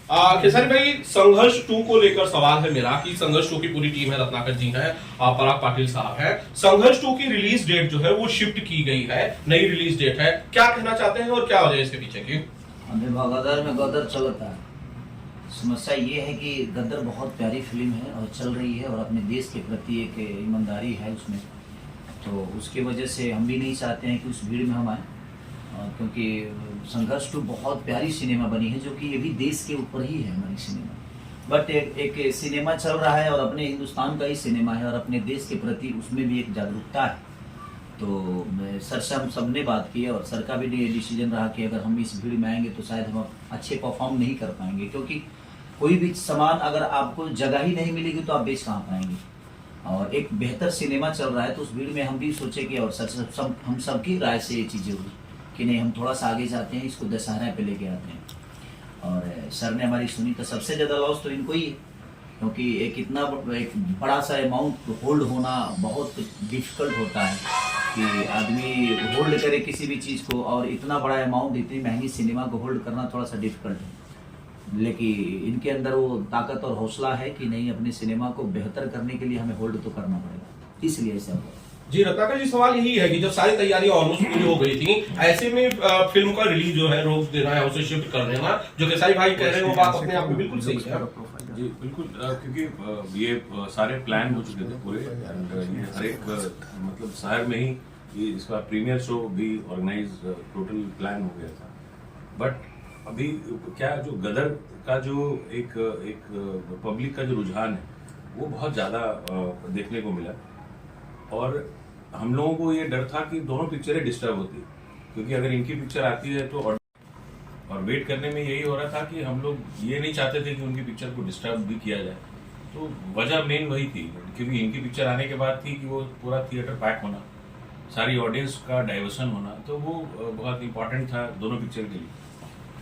खेसारी भाई, संघर्ष 2 को लेकर सवाल है मेरा कि संघर्ष 2 की पूरी टीम है, रत्नाकर जी है, पराग पाटिल साहब है। संघर्ष 2 की रिलीज डेट जो है वो शिफ्ट की गई है, नई रिलीज डेट है, क्या कहना चाहते हैं और क्या वजह है इसके पीछे की? अभी भगदड़ में गदर चलता है। समस्या ये है कि गदर बहुत प्यारी फिल्म है और चल रही है और अपने देश के प्रति एक ईमानदारी है उसमें, तो उसकी वजह से हम भी नहीं चाहते हैं कि उस भीड़ में हम आए, क्योंकि संघर्ष 2 बहुत प्यारी सिनेमा बनी है, जो कि ये भी देश के ऊपर ही है हमारी सिनेमा। बट एक सिनेमा चल रहा है और अपने हिंदुस्तान का ही सिनेमा है और अपने देश के प्रति उसमें भी एक जागरूकता है। तो सर से हम सब ने बात की और सर का भी डिसीजन रहा कि अगर हम इस भीड़ में आएंगे तो शायद हम अच्छे परफॉर्म नहीं कर पाएंगे, क्योंकि कोई भी सामान अगर आपको जगह ही नहीं मिलेगी तो आप बेच कहाँ पाएंगे। और एक बेहतर सिनेमा चल रहा है तो उस भीड़ में हम भी सोचे कि और सर से हम सबकी राय से ये चीज़ें हुई कि नहीं, हम थोड़ा सा आगे जाते हैं, इसको दशहरा पे लेके आते हैं। और सर ने हमारी सुनी तो सबसे ज़्यादा लॉस तो इनको ही है, क्योंकि एक बड़ा सा अमाउंट होल्ड होना बहुत डिफिकल्ट होता है कि आदमी होल्ड करे किसी भी चीज़ को, और इतना बड़ा अमाउंट इतनी महंगी सिनेमा को होल्ड करना थोड़ा सा डिफिकल्ट है। लेकिन इनके अंदर वो ताकत और हौसला है कि नहीं, अपने सिनेमा को बेहतर करने के लिए हमें होल्ड तो करना पड़ेगा, इसलिए ऐसा हुआ। जी रत्नाकर जी, सवाल यही है कि जब सारी तैयारियां ऑलमोस्ट पूरी हो गई थी, ऐसे में फिल्म का रिलीज जो है रोक देना है, उसे शिफ्ट कर देना, जो खेसारी भाई कह रहे हैं वो बात अपने आप में बिल्कुल सही है। जी बिल्कुल, क्योंकि ये सारे प्लान हो चुके थे पूरे, ये हर एक मतलब शहर में ही इसका प्रीमियर शो भी ऑर्गेनाइज टोटल प्लान हो गया था। बट अभी क्या, जो गदर का जो एक पब्लिक का जो रुझान है वो बहुत ज़्यादा देखने को मिला, और हम लोगों को ये डर था कि दोनों पिक्चरें डिस्टर्ब होती, क्योंकि अगर इनकी पिक्चर आती है तो और वेट करने में यही हो रहा था कि हम लोग ये नहीं चाहते थे कि उनकी पिक्चर को डिस्टर्ब भी किया जाए। तो वजह मेन वही थी, क्योंकि इनकी पिक्चर आने के बाद थी कि वो पूरा थिएटर पैक होना, सारी ऑडियंस का डाइवर्सन होना, तो वो बहुत इंपॉर्टेंट था दोनों पिक्चर के लिए।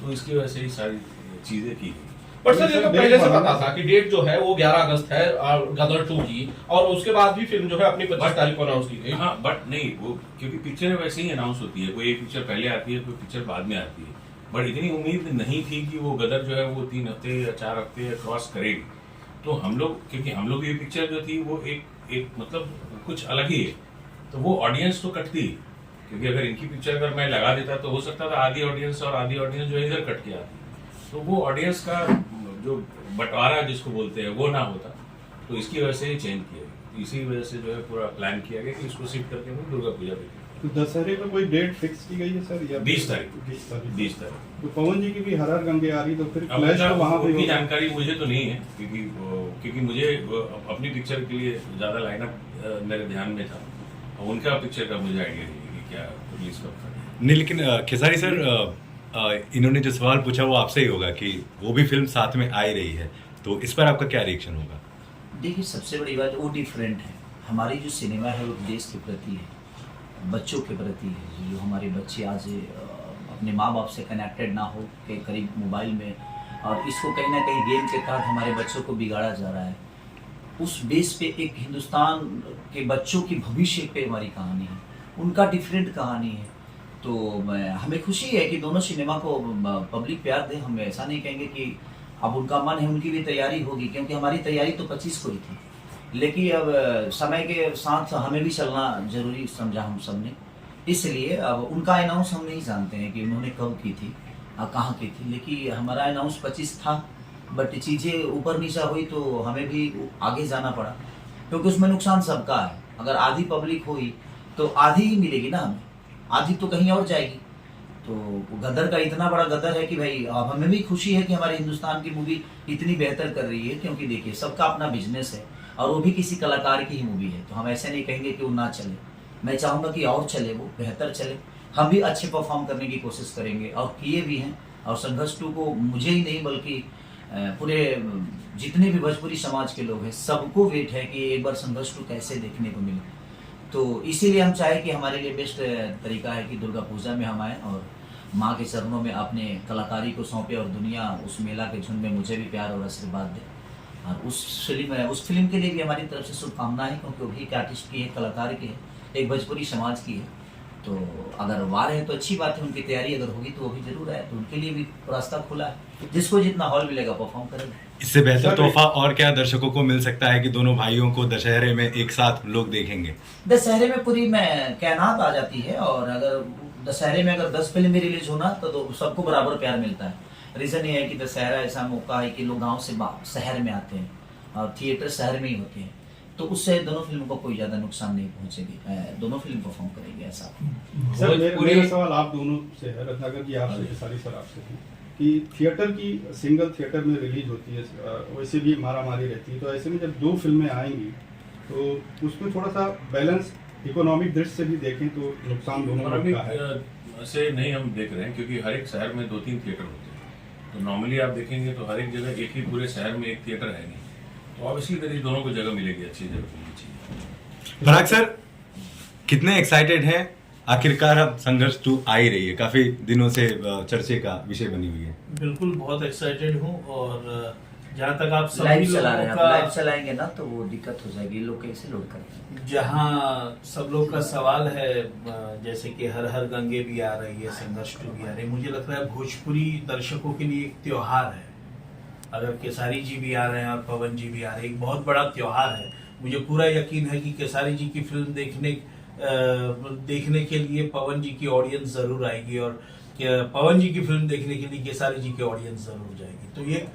तो इसकी वजह से ही सारी चीज़ें की गई। बट सर ये तो पहले से पता था कि डेट जो है वो 11 अगस्त है गदर 2 की, और उसके बाद भी फिल्म जो है अपनी 25 तारीख को अनाउंस की गई। हाँ, बट नहीं, वो क्योंकि पिक्चर वैसे ही अनाउंस होती है, कोई एक पिक्चर पहले आती है, कोई पिक्चर बाद में आती है। बट इतनी उम्मीद नहीं थी कि वो गदर जो है वो 3 हफ्ते या 4 हफ्ते क्रॉस करेगी। तो हम लोग, क्योंकि हम लोग ये पिक्चर जो थी वो एक मतलब कुछ अलग ही है, तो वो ऑडियंस तो कटती है, क्योंकि अगर इनकी पिक्चर अगर मैं लगा देता तो हो सकता था आधी ऑडियंस और आधी ऑडियंस जो है इधर कट के आती, तो वो ऑडियंस का जो बंटवारा जिसको बोलते हैं वो ना होता। तो इसकी वजह से ही चेंज किया गया, इसी वजह से जो है पूरा प्लान किया गया कि इसको शिफ्ट करके हम दुर्गा पूजा पे। तो दशहरे में कोई डेट फिक्स की गई है सर, या 20 तारीख। तो पवन जी की भी हर हर गंगे आ रही, तो फिर क्लैश तो वहाँ पे जानकारी मुझे तो नहीं है, क्योंकि मुझे अपनी पिक्चर के लिए ज्यादा लाइनअप मेरे ध्यान में था, उनका पिक्चर का मुझे आइडिया नहीं है कि क्या रिलीज कब था। नहीं, लेकिन खेसारी सर, इन्होंने जो सवाल पूछा वो आपसे ही होगा कि वो भी फिल्म साथ में आ रही है, तो इस पर आपका क्या रिएक्शन होगा? देखिए, सबसे बड़ी बात वो डिफरेंट है। हमारी जो सिनेमा है वो देश के प्रति है, बच्चों के प्रति है। जो हमारे बच्चे आज अपने माँ बाप से कनेक्टेड ना हो के करीब मोबाइल में, और इसको कहीं ना कहीं गेम के तहत हमारे बच्चों को बिगाड़ा जा रहा है। उस बेस पे एक हिंदुस्तान के बच्चों की भविष्य पे हमारी कहानी है, उनका डिफरेंट कहानी है। तो हमें खुशी है कि दोनों सिनेमा को पब्लिक प्यार दे। हम ऐसा नहीं कहेंगे कि अब उनका मन है, उनकी भी तैयारी होगी, क्योंकि हमारी तैयारी तो 25 को ही थी, लेकिन अब समय के साथ हमें भी चलना जरूरी समझा हम सब ने। इसलिए अब उनका अनाउंस हम नहीं जानते हैं कि उन्होंने कब की थी, कहाँ की थी, लेकिन हमारा अनाउंस 25 था। बट चीज़ें ऊपर नीचा हुई तो हमें भी आगे जाना पड़ा, क्योंकि उसमें नुकसान सबका है। अगर आधी पब्लिक हुई तो आधी ही मिलेगी ना हमें, आधी तो कहीं और जाएगी। तो गदर का इतना बड़ा गदर है कि भाई अब हमें भी खुशी है कि हमारे हिंदुस्तान की मूवी इतनी बेहतर कर रही है, क्योंकि देखिए सबका अपना बिजनेस है और वो भी किसी कलाकार की ही मूवी है, तो हम ऐसे नहीं कहेंगे कि वो ना चले। मैं चाहूँगा कि और चले, वो बेहतर चले, हम भी अच्छे परफॉर्म करने की कोशिश करेंगे और किए भी हैं। और संघर्ष 2 को मुझे ही नहीं बल्कि पूरे जितने भी भोजपुरी समाज के लोग हैं सबको वेट है कि एक बार संघर्ष 2 कैसे देखने को मिले। तो इसीलिए हम चाहे कि हमारे लिए बेस्ट तरीका है कि दुर्गा पूजा में हम आए और माँ के चरणों में अपने कलाकारी को सौंपे, और दुनिया उस मेला के झुंड में मुझे भी प्यार और आशीर्वाद दे। और उस फिल्म के लिए भी हमारी तरफ से शुभकामनाएं, क्योंकि वो भी एक आर्टिस्ट की है, कलाकार की है, एक भोजपुरी समाज की है। तो अगर वार है तो अच्छी बात है, उनकी तैयारी अगर होगी तो वो भी जरूर है, तो उनके लिए भी रास्ता खुला है, जिसको जितना हॉल मिलेगा परफॉर्म करेगा। इससे बेहतर सर, तोहफा और क्या दर्शकों को मिल सकता है कि दोनों भाइयों को दशहरे में एक साथ लोग देखेंगे? दशहरे में पूरी में कायनात आ जाती है, और अगर दशहरे में अगर 10 फिल्म रिलीज होना तो सबको बराबर प्यार मिलता है। रीजन ये है कि दशहरा ऐसा मौका है कि लोग गांव से शहर में आते हैं और थिएटर शहर में ही होते हैं, तो उससे दोनों फिल्मों को कोई ज्यादा नुकसान नहीं पहुंचेगी, दोनों फिल्म परफॉर्म करेंगे ऐसा। सर मेरा सवाल आप दोनों से है, रत्नाकर जी आपसे, खेसारी सर आपसे है कि थिएटर की सिंगल थिएटर में रिलीज होती है, वैसे भी मारामारी रहती है, तो ऐसे में जब 2 फिल्में आएंगी तो उसमें थोड़ा सा बैलेंस इकोनॉमिक दृष्टि से भी देखें तो नुकसान दोनों का है। से नहीं हम देख रहे हैं, क्योंकि हर एक शहर में 2-3 थिएटर होते हैं, तो नॉर्मली आप देखेंगे तो हर एक जगह एक ही पूरे शहर में एक थिएटर है नहीं, तो ऑब्वियसली करीब दोनों को जगह मिलेगी, अच्छी जगह मिलनी चाहिए। पराग सर, कितने एक्साइटेड हैं? आखिरकार अब संघर्ष 2 आ ही रही है, काफी दिनों से चर्चे का विषय बनी हुई है। बिल्कुल बहुत एक्साइटेड हूँ, और जहाँ तक आप सभी लाइव चला रहे हैं, लोगों आप लाइव का, चलाएंगे ना तो वो दिक्कत हो जाएगी, लोग कैसे लोड करते हैं। जहाँ सब लोग का सवाल है, जैसे कि हर हर गंगे भी आ रही है, संघर्ष 2 भी आ रही है, मुझे लगता है भोजपुरी दर्शकों के लिए एक त्योहार है। अगर केसारी जी भी आ रहे हैं और पवन जी भी आ रहे हैं, एक बहुत बड़ा त्योहार है। मुझे पूरा यकीन है कि केसारी जी की फिल्म देखने के लिए पवन जी की ऑडियंस जरूर आएगी, और पवन जी की फिल्म देखने के लिए केसारी जी की ऑडियंस जरूर जाएगी। तो ये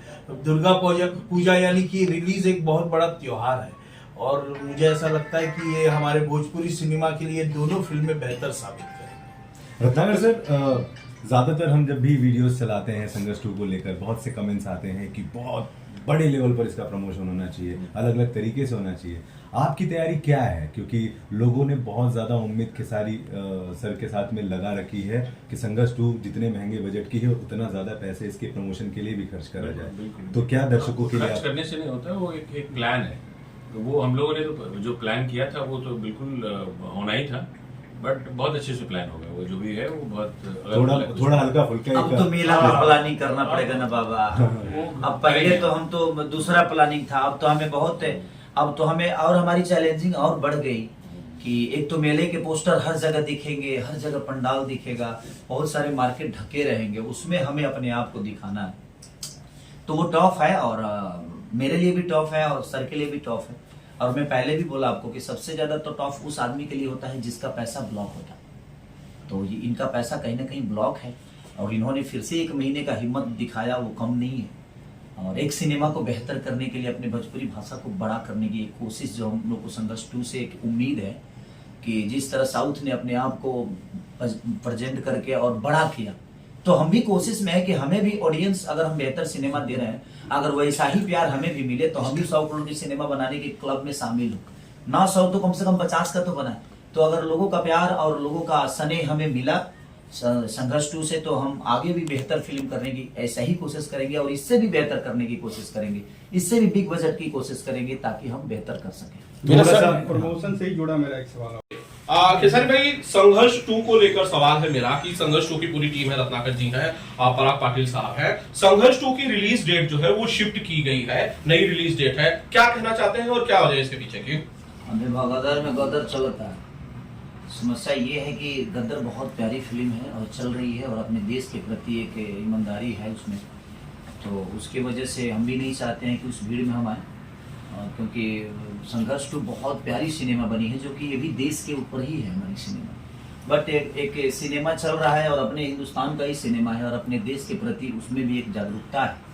दुर्गा पूजा यानी कि रिलीज एक बहुत बड़ा त्योहार है, और मुझे ऐसा लगता है कि ये हमारे भोजपुरी सिनेमा के लिए दोनों फिल्में बेहतर साबित करेंगी। रत्नाकर सर, ज़्यादातर हम जब भी वीडियोस चलाते हैं संघर्ष 2 को लेकर, बहुत से कमेंट्स आते हैं कि बहुत बड़े लेवल पर इसका प्रमोशन होना चाहिए, अलग अलग तरीके से होना चाहिए। आपकी तैयारी क्या है? क्योंकि लोगों ने बहुत ज़्यादा उम्मीद खेसारी सर के साथ में लगा रखी है कि संघर्ष 2 जितने महंगे बजट की है उतना ज़्यादा पैसे इसके प्रमोशन के लिए भी खर्च करा जाए, तो क्या दर्शकों के लिए खर्च करने से नहीं होता, वो एक प्लान है, तो वो हम लोगों ने तो जो प्लान किया था वो तो बिल्कुल होना ही था, बट बहुत अच्छे से प्लान हो गया, वो जो भी है वो बहुत थोड़ा हल्का फुल्का अब तो मेला में प्लानिंग करना पड़ेगा ना बाबा। अब पहले तो हम तो दूसरा प्लानिंग था, अब तो हमें बहुत, अब तो हमें और हमारी चैलेंजिंग और बढ़ गई कि एक तो मेले के पोस्टर हर जगह दिखेंगे, हर जगह पंडाल दिखेगा, बहुत सारे मार्केट ढके रहेंगे, उसमें हमें अपने आप को दिखाना है, तो वो टफ है, और मेरे लिए भी टफ है और सर के लिए भी टफ है। और मैं पहले भी बोला आपको कि सबसे ज्यादा तो टफ उस आदमी के लिए होता है जिसका पैसा ब्लॉक होता है, तो ये इनका पैसा कहीं ना कहीं ब्लॉक है, और इन्होंने फिर से 1 महीने का हिम्मत दिखाया, वो कम नहीं है, और एक सिनेमा को बेहतर करने के लिए, अपने भोजपुरी भाषा को बड़ा करने की एक कोशिश जो हम लोग को संघर्ष 2 से एक उम्मीद है कि जिस तरह साउथ ने अपने आप को प्रेजेंट करके और बड़ा किया, तो हम भी कोशिश में है कि हमें भी ऑडियंस, अगर हम बेहतर सिनेमा दे रहे हैं, अगर वैसा ही प्यार हमें भी मिले तो हम भी 100 करोड़ की सिनेमा बनाने के क्लब में शामिल हो, ना 100 तो कम से कम 50 का तो बनाए। तो अगर लोगों का प्यार और लोगों का स्नेह हमें मिला संघर्ष 2 से, तो हम आगे भी बेहतर फिल्म करने की ऐसा ही कोशिश करेंगे, और इससे भी बेहतर करने की कोशिश करेंगे, इससे भी बिग बजट की कोशिश करेंगे, ताकि हम बेहतर कर सकें। मेरा सर प्रमोशन से ही जुड़ा मेरा एक सवाल है। खेसारी भाई, संघर्ष 2 को लेकर सवाल है मेरा कि संघर्ष 2 की पूरी टीम है, रत्नाकर जी है, पराग पाटिल साहब है, संघर्ष 2 की रिलीज डेट जो है वो शिफ्ट की गई है, नई रिलीज डेट है, क्या कहना चाहते हैं और क्या वजह इसके पीछे की? हमें भगदड़ में गदर चलता है। समस्या ये है कि गदर बहुत प्यारी फिल्म है और चल रही है, और अपने देश के प्रति एक ईमानदारी है उसमें, तो उसके वजह से हम भी नहीं चाहते हैं कि उस भीड़ में हम आए, क्योंकि संघर्ष 2 बहुत प्यारी सिनेमा बनी है, जो कि ये भी देश के ऊपर ही है हमारी सिनेमा, बट एक सिनेमा चल रहा है और अपने हिंदुस्तान का ही सिनेमा है, और अपने देश के प्रति उसमें भी एक जागरूकता है।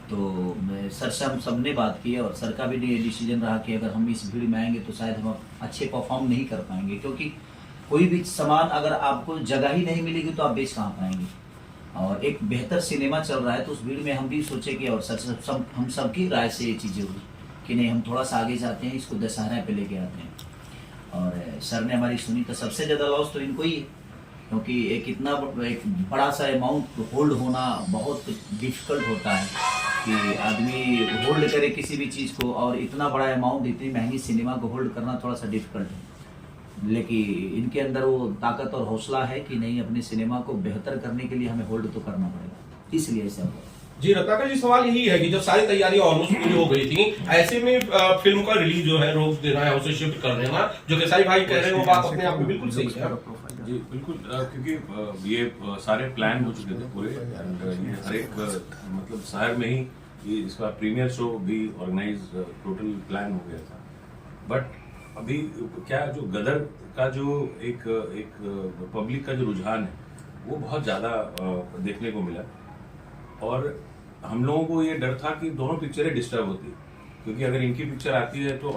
तो सर से हम सब ने बात की है, और सर का भी डिसीजन रहा कि अगर हम इस भीड़ में आएंगे तो शायद हम अच्छे परफॉर्म नहीं कर पाएंगे, क्योंकि कोई भी सामान अगर आपको जगह ही नहीं मिलेगी तो आप बेच कहाँ पाएंगे, और एक बेहतर सिनेमा चल रहा है, तो उस भीड़ में हम भी सोचे कि, और सर हम सबकी राय से ये चीज़ें हुई कि नहीं, हम थोड़ा सा आगे जाते हैं, इसको दशहरा पे लेके आते हैं, और सर ने हमारी सुनी, तो सबसे ज़्यादा लॉस तो इनको ही है, क्योंकि एक बड़ा सा अमाउंट होल्ड होना बहुत डिफिकल्ट होता है कि आदमी होल्ड करे किसी भी चीज़ को, और इतना बड़ा अमाउंट, इतनी महंगी सिनेमा को होल्ड करना थोड़ा सा डिफिकल्ट है, लेकिन इनके अंदर वो ताकत और हौसला है कि नहीं, अपने सिनेमा को बेहतर करने के लिए हमें होल्ड तो करना पड़ेगा, इसलिए ऐसा हुआ। जी रत्नाकर जी, सवाल यही है कि जब सारी तैयारियां ऑलमोस्ट पूरी हो गई थी, ऐसे में फिल्म का रिलीज जो है रोक देना है, उसे शिफ्ट कर देना, जो खेसारी भाई कह रहे हैं वो बात अपने आप में बिल्कुल सही है। जी बिल्कुल, क्योंकि ये सारे प्लान हो चुके थे पूरे, एंड ये हर एक मतलब शहर में ही ये इसका प्रीमियर शो भी ऑर्गेनाइज टोटल प्लान हो गया था। बट अभी क्या जो गदर का जो एक पब्लिक का जो रुझान है वो बहुत ज़्यादा देखने को मिला, और हम लोगों को ये डर था कि दोनों पिक्चरें डिस्टर्ब होती, क्योंकि अगर इनकी पिक्चर आती है तो